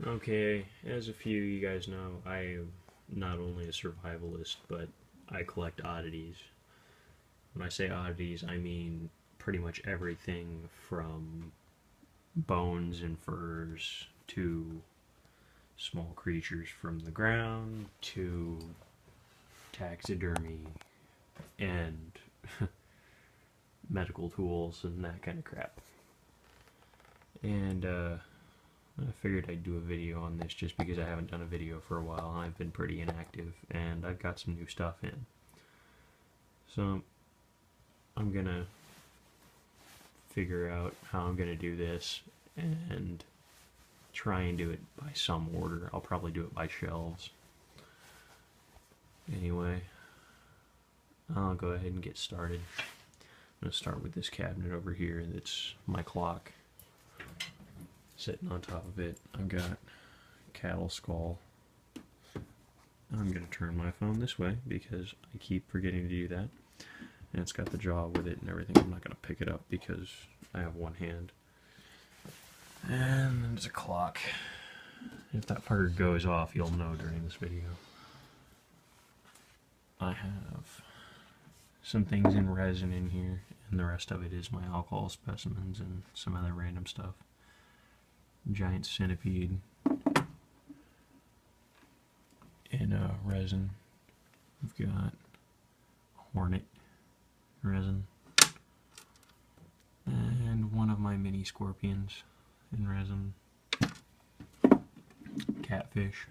Okay, as a few of you guys know, I am not only a survivalist, but I collect oddities. When I say oddities, I mean pretty much everything from bones and furs to small creatures from the ground to taxidermy and medical tools and that kind of crap. And I figured I'd do a video on this just because I haven't done a video for a while. I've been pretty inactive and I've got some new stuff in. So I'm gonna figure out how I'm gonna do this and try and do it by some order. I'll probably do it by shelves. Anyway, I'll go ahead and get started. I'm gonna start with this cabinet over here that's my clock. Sitting on top of it, I've got cattle skull. I'm going to turn my phone this way because I keep forgetting to do that. And it's got the jaw with it and everything. I'm not going to pick it up because I have one hand. And there's a clock. If that fucker goes off, you'll know during this video. I have some things in resin in here, and the rest of it is my alcohol specimens and some other random stuff. Giant centipede in resin. We've got hornet resin and one of my mini scorpions in resin. Catfish.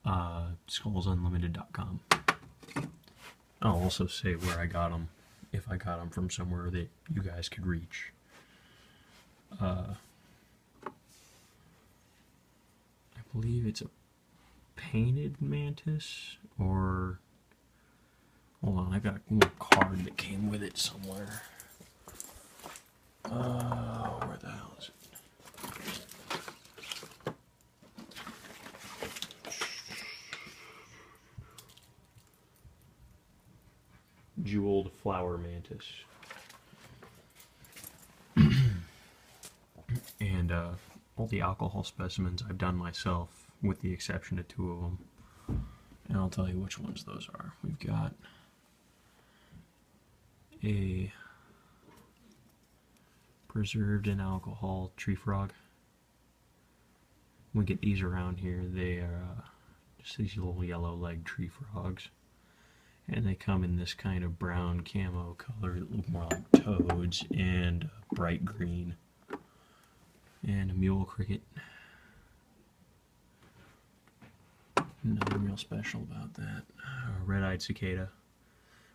SkullsUnlimited.com. I'll also say where I got them, if I got them from somewhere that you guys could reach. I believe it's a painted mantis, or hold on, I got a little card that came with it somewhere. Where the hell is it? Jeweled flower mantis. And all the alcohol specimens I've done myself, with the exception of two of them. And I'll tell you which ones those are. We've got a preserved in alcohol tree frog. We get these around here. They are just these little yellow-legged tree frogs. And they come in this kind of brown camo color that look more like toads, and bright green. And a mule cricket. Nothing real special about that. A red-eyed cicada.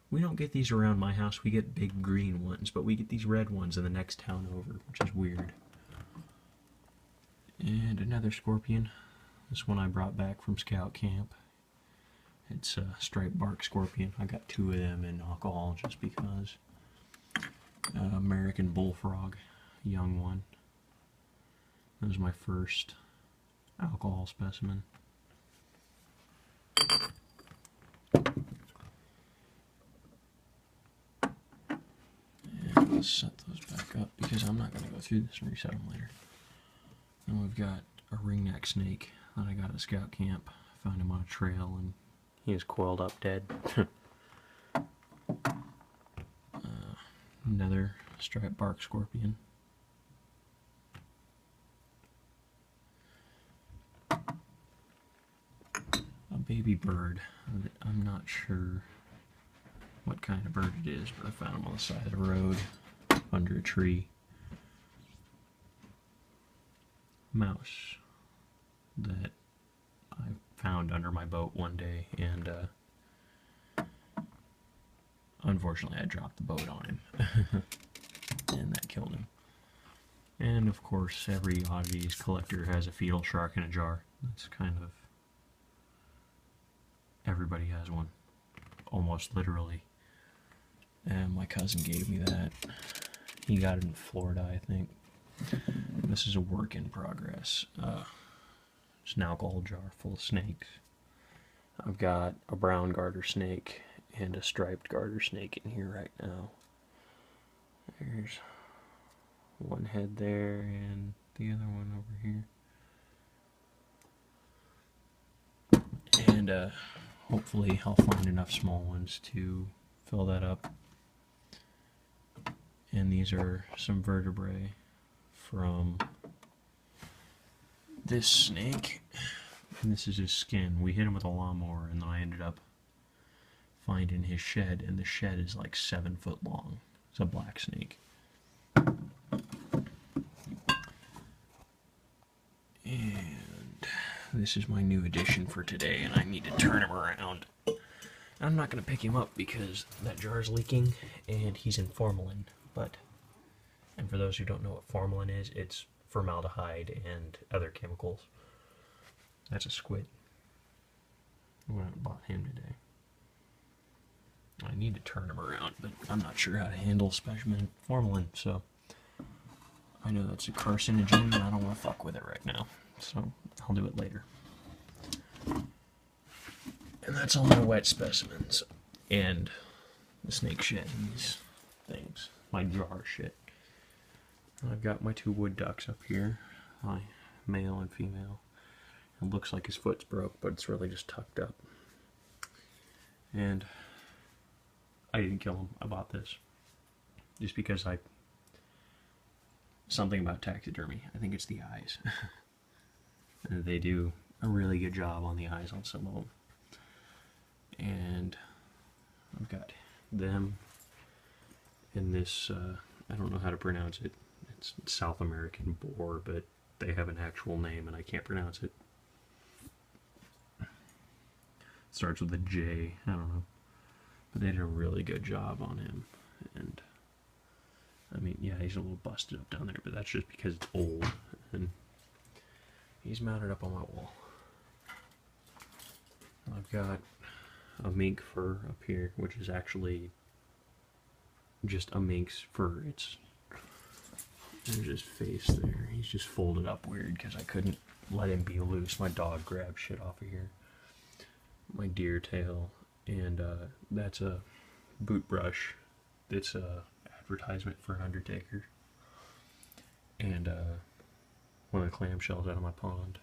We don't get these around my house. We get big green ones, but we get these red ones in the next town over, which is weird. And another scorpion. This one I brought back from scout camp. It's a striped bark scorpion. I got two of them in alcohol just because. American bullfrog, young one. That was my first alcohol specimen. And let's set those back up because I'm not going to go through this and reset them later. And we've got a ringneck snake that I got at scout camp. I found him on a trail and he was coiled up dead. Another striped bark scorpion. A baby bird. I'm not sure what kind of bird it is, but I found him on the side of the road under a tree. Mouse that I found under my boat one day, and unfortunately I dropped the boat on him and that killed him. And of course every oddities collector has a fetal shark in a jar. That's kind of, everybody has one, almost literally. And my cousin gave me that. He got it in Florida, I think. This is a work in progress. It's an alcohol jar full of snakes. I've got a brown garter snake and a striped garter snake in here right now. There's one head there and the other one over here. And hopefully I'll find enough small ones to fill that up. And these are some vertebrae from this snake. And this is his skin. We hit him with a lawnmower, and then I ended up finding his shed, and the shed is like 7 foot long. It's a black snake. And this is my new addition for today, and I need to turn him around. I'm not going to pick him up because that jar is leaking, and he's in formalin. And for those who don't know what formalin is, it's formaldehyde and other chemicals. That's a squid. I went out and bought him today. I need to turn him around, but I'm not sure how to handle specimen formalin, so I know that's a carcinogen, and I don't want to fuck with it right now, so I'll do it later. And that's all my wet specimens, and the snake shed and these things, my jar shit. I've got my 2 wood ducks up here, my male and female. It looks like his foot's broke, but it's really just tucked up. And I didn't kill him. I bought this just because something about taxidermy. I think it's the eyes. They do a really good job on the eyes on some of them. And I've got them in this, I don't know how to pronounce it. It's South American boar, but they have an actual name and I can't pronounce it. It starts with a J, I don't know. But they did a really good job on him. And I mean, yeah, he's a little busted up down there, but that's just because it's old. And he's mounted up on my wall. I've got a mink fur up here, which is actually just a mink's fur. There's his face there. He's just folded up weird because I couldn't let him be loose. My dog grabbed shit off of here. My deer tail, and that's a boot brush. It's a advertisement for an undertaker. And one of the clamshells out of my pond.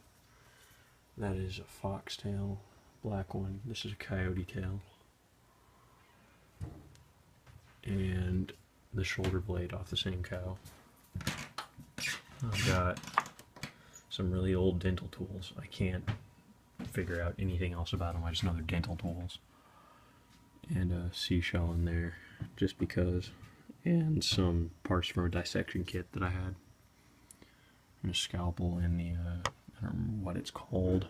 That is a foxtail, black one. This is a coyote tail. And the shoulder blade off the same cow. I've got some really old dental tools. I can't figure out anything else about them. I just know they're dental tools. And a seashell in there, just because. And some parts from a dissection kit that I had. And a scalpel and the, I don't remember what it's called.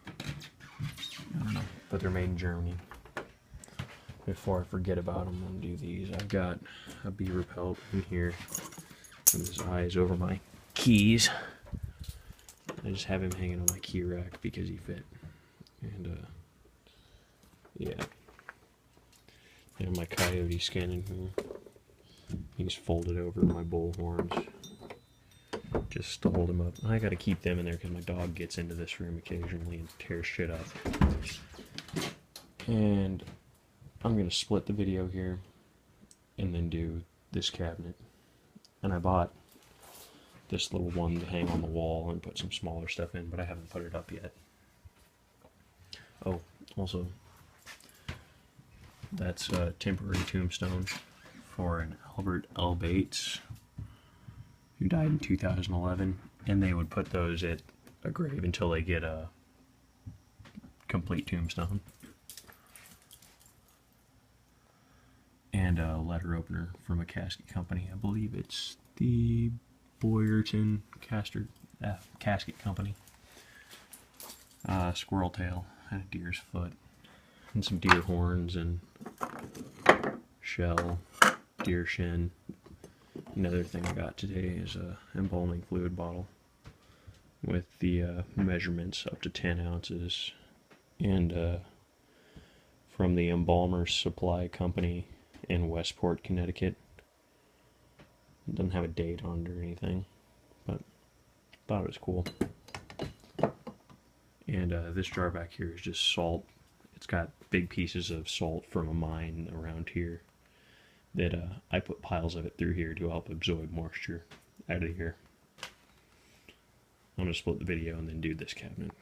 I don't know, but they're made in Germany. Before I forget about them, I'm gonna do these. I've got a beaver pelt in here. And his eyes over my keys. I just have him hanging on my key rack because he fit. And yeah. And my coyote skin in here. He's folded over my bull horns. Just to hold him up. I gotta keep them in there because my dog gets into this room occasionally and tears shit up. And I'm gonna split the video here and then do this cabinet. And I bought this little one to hang on the wall and put some smaller stuff in, but I haven't put it up yet. Oh, also, that's a temporary tombstone for an Albert L. Bates, who died in 2011, and they would put those at a grave until they get a complete tombstone. And a letter opener from a casket company. I believe it's the Boyerton Casket Company. Squirrel tail and a deer's foot. And some deer horns and shell, deer shin. Another thing I got today is a embalming fluid bottle with the measurements up to 10 ounces. And from the Embalmers Supply Company in Westport, Connecticut. It doesn't have a date on it or anything, but thought it was cool. And this jar back here is just salt. It's got big pieces of salt from a mine around here that I put piles of it through here to help absorb moisture out of here. I'm going to split the video and then do this cabinet.